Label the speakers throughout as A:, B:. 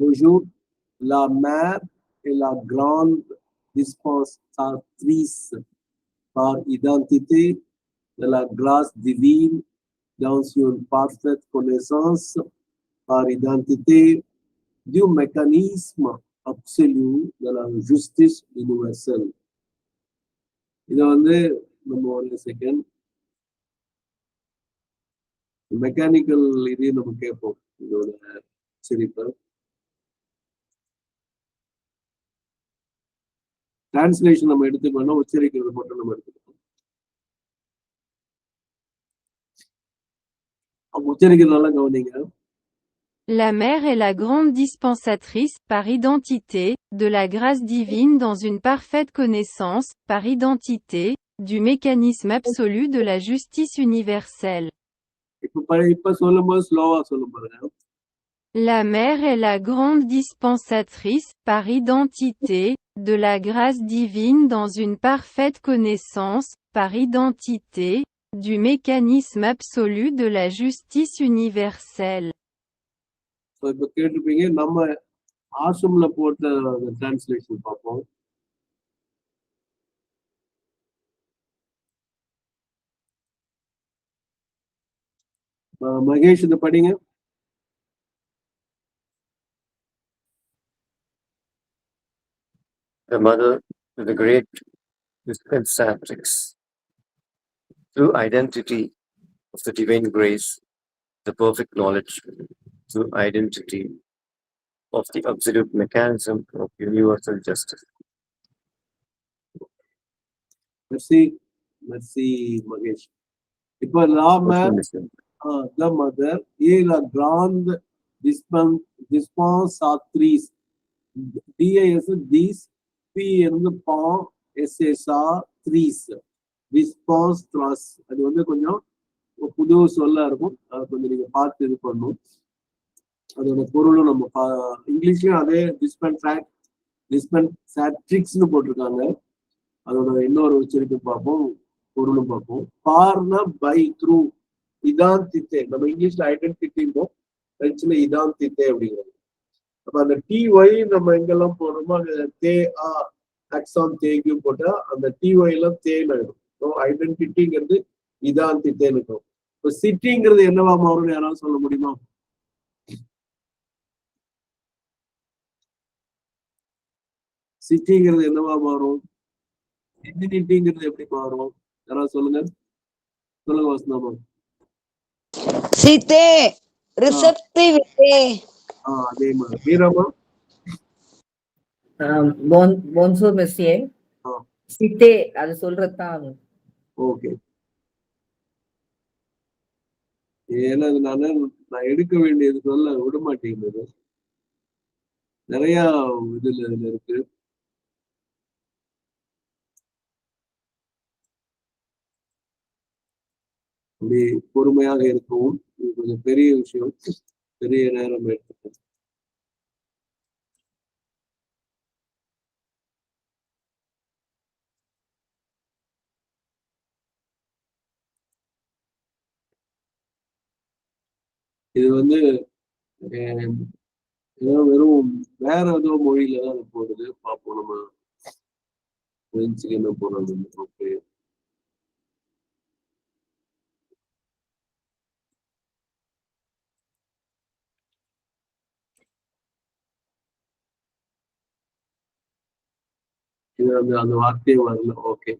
A: Bonjour, la mère et la grande dispensatrice par identité de la grâce divine dans une parfaite connaissance par identité du mécanisme absolu de la justice universelle. இது வந்து நம்ம ஒரு second mechanical இதையும் நம்ம கேட்போம். இதோட சிரிப்பு translation நம்ம எடுத்துக்கணும், உச்சரிக்கிறது மட்டும் நம்ம எடுத்துக்கணும். உச்சரிக்கிறதுனால கவனிங்க.
B: La mère est la grande dispensatrice, par identité, de la grâce divine dans une parfaite connaissance, par identité, du mécanisme absolu de la justice universelle. La mère est la grande dispensatrice, par identité, de la grâce divine dans une parfaite connaissance, par identité, du mécanisme absolu de la justice universelle.
A: இப்ப கேட்டிருப்பீங்க. நம்ம ஆசம்ல போட்ட translation பார்ப்போம். மகேஷ் இதை படிங்க.
C: The mother is the great dispensatrix. Through identity of the divine grace, the perfect knowledge, through identity of the absolute mechanism of universal justice.
A: Merci, Mahesh. இப்போ la mère, the mother, et la grande dispensatrice. D-I-S, dis, P இருந்து pan, S-S-A, trice. Dispensatrice. அது வந்து கொஞ்சம் புது சொல்ல இருக்கும். அதை கொஞ்சம் நீங்க பார்த்து இது பண்ணணும். அதோட பொருளும் நம்ம இங்கிலீஷ்லயும் அதே டிஸ்பென்சாட்ரிக்ஸ்னு போட்டிருக்காங்க. அதோட இன்னொரு உச்சரிப்பு பார்ப்போம், பொருளும் பார்ப்போம். பார்னா பை, த்ரூ, இதாந்தித்தே. நம்ம இங்கிலீஷ்ல ஐடென்டிட்டிங்கோ, பிரெஞ்சுல இதாந்தித்தே அப்படிங்கிறது. அப்ப அந்த TY நம்ம எங்கெல்லாம் போடுறோமோ அந்த தே ஆ ஆக்சான் தேக்கு போட்டா அந்த TY எல்லாம் தேன்னு ஆயிடும். ஐடென்டிட்டிங்கிறது இதாந்தித்தேன்னு இருக்கும். இப்போ சிட்டிங்கிறது என்னவா மாறும்னு யாராவது சொல்ல முடியுமா? சிட்டிங்கிறது என்னவா மாறும்? இன்டினிட்டிங்கிறது எப்படி மாறும்? யாராவது சொல்லுங்க. சொல்லுங்க வசந்தமா.
D: சிட்டே ரிசெப்டிவிட்டி.
A: அதே மாதிரி. வீரமா?
E: போன்சூர் மெஸ்ஸியே. சிட்டே அது சொல்றதுதான். ஓகே.
A: ஏன்னா நான் எடுக்க வேண்டியது சொல்ல விட மாட்டேங்குது. நிறைய இதுல இருக்கு. அப்படி பொறுமையாக இருக்கவும். இது கொஞ்சம் பெரிய விஷயம், பெரிய நேரம் எடுத்துக்க. இது வந்து வெறும் வேற ஏதோ மொழியில தான் போடுது. பார்ப்போம் நம்ம பிரெஞ்சுக்கு என்ன போடுறது. ஓகே, இது வந்து அந்த வார்த்தையே வரல. ஓகே,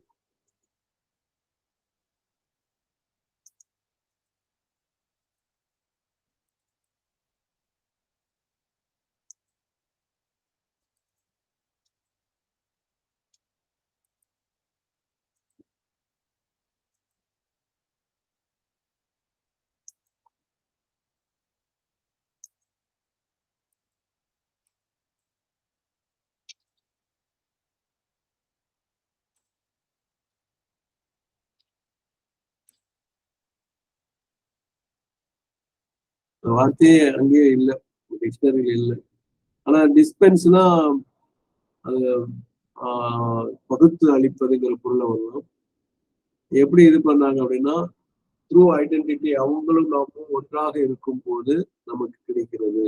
A: வார்த்தையே அங்கேயே இல்லை, டிக்ஷனரியில இல்லை. ஆனா டிஸ்பென்ஸ்னா அது பகுத்து அளிப்பதுங்கிற பொருளை வரலாம். எப்படி இது பண்ணாங்க அப்படின்னா, த்ரூ ஐடென்டிட்டி, அவங்களும் நாமும் ஒன்றாக இருக்கும் போது நமக்கு கிடைக்கிறது.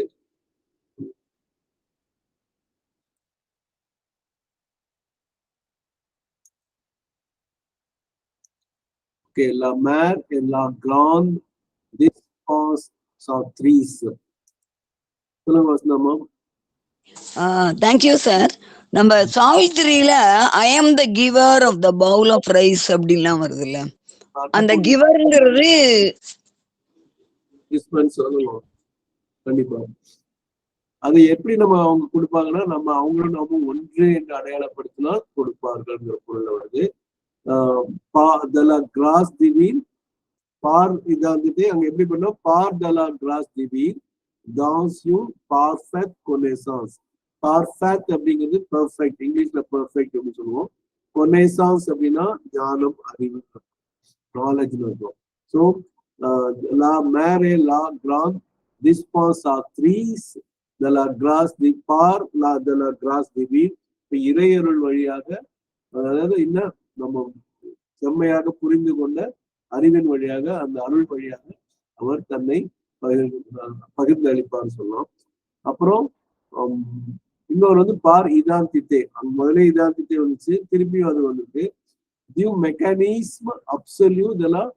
A: Okay, la mer et la grande dispense satrice. சொல்லுங்க வசனமா.
D: Thank you sir. நம்ம சாவித்திரியில I am the giver of the bowl of rice அப்படின்லாம் வருதுல்ல, அந்த கிவர்ங்கிறது
A: டிஸ்பென்ஸ் சொல்லணும் கண்டிப்பா. அது எப்படி நம்ம அவங்க கொடுப்பாங்கன்னா, நம்ம அவங்களும் நம்ம ஒன்று என்று அடையாளப்படுத்தினா கொடுப்பார்கள்ங்கிற பொருள் வருது. கிராஸ் திவீன் பார் இதை வந்துட்டு அங்க எப்படி பண்ணோம், பார் தலா கிராஸ் திவீன் dans une parfaite connaissance. Perfect அப்படிங்கிறது பெர்ஃபெக்ட், இங்கிலீஷ்ல பெர்ஃபெக்ட் அப்படின்னு சொல்லுவோம். கொனேசான்ஸ் அப்படின்னா ஞானம், அறிவு, நாலேஜ்னு இருக்கும். So la mer et la grande dispensatrice de la grâce par de la grâce divine. இப்போ இறையருள் வழியாக, அதாவது என்ன நம்ம செம்மையாக புரிந்து கொண்ட அறிவின் வழியாக, அந்த அருள் வழியாக அவர் தன்னை பகிர்ந்து அளிப்பார்னு சொல்லலாம். அப்புறம் இன்னொரு வந்து பார் இதாந்தித்தே, அங்க முதலே இதாந்தித்தே வந்துச்சு, திருப்பியும் அது வந்துட்டு டியூ மெக்கானிஸ்ம் அப்சல்யூ இதெல்லாம்.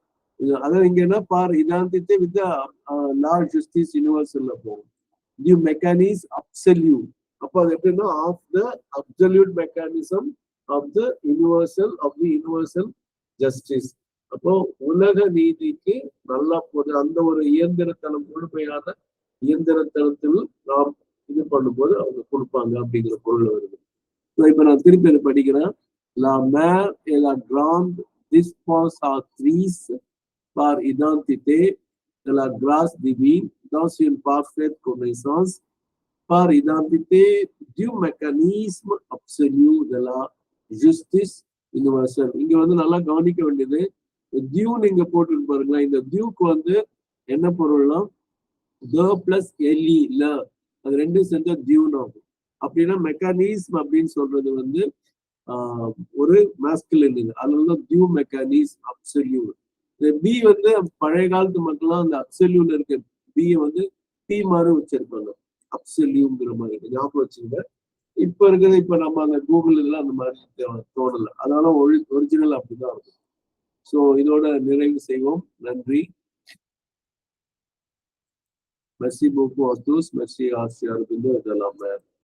A: அதாவது இங்க என்ன பார் இதாந்தித்தே வித் லா ஜஸ்டிஸ் யூனிவர்சல்ல போகும். டியூ மெக்கானிஸ் அப்சல்யூ, அப்போ அது எப்படின்னா of the absolute mechanism of the universal justice. அப்போ உலக நீதிக்கு நல்லா போது அந்த ஒரு இயந்திரத்தனம், முழுமையான இயந்திரத்தனத்தில் நாம் இது பண்ணும்போது அவங்க கொடுப்பாங்க அப்படிங்கிற பொருள் வருது. இப்ப நான் திருப்பி அதை படிக்கிறேன். La mer et la grande dispensatrice par identité de la grâce divine dans une parfaite connaissance par identité du mécanisme absolu de la justice universelle. இங்க வந்து நல்லா கவனிக்க வேண்டியது, டியூ நீங்க போட்டுருக்கு பாருங்களா, இந்த டியூக்கு வந்து என்ன பொருள்னா த பிளஸ் எல்இ ல, அது ரெண்டும் சேர்ந்தா டியூன் ஆகும். அப்படின்னா மெக்கானிஸ்ம் அப்படின்னு சொல்றது வந்து ஒரு மாஸ்குலின், அதனால டியூ மெக்கானிஸ் அப்சல்யூட். பி வந்து பழைய காலத்து மக்கள்லாம் அந்த அப்சல்யூட் இருக்க பியை வந்து பி மாதிரி வச்சிருப்பாங்க, அப்சல்யூங்கிற மாதிரி ஞாபகம் வச்சுங்க. இப்ப இருக்கிறது, இப்ப நம்ம அந்த கூகுள் எல்லாம் அந்த மாதிரி தோணல, அதனால ஒரிஜினல் அப்படிதான் இருக்கும். ஸோ இதோட நிறைவு செய்வோம். நன்றி. Merci beaucoup à tous. Merci à Arsia Arbindo et de la mer.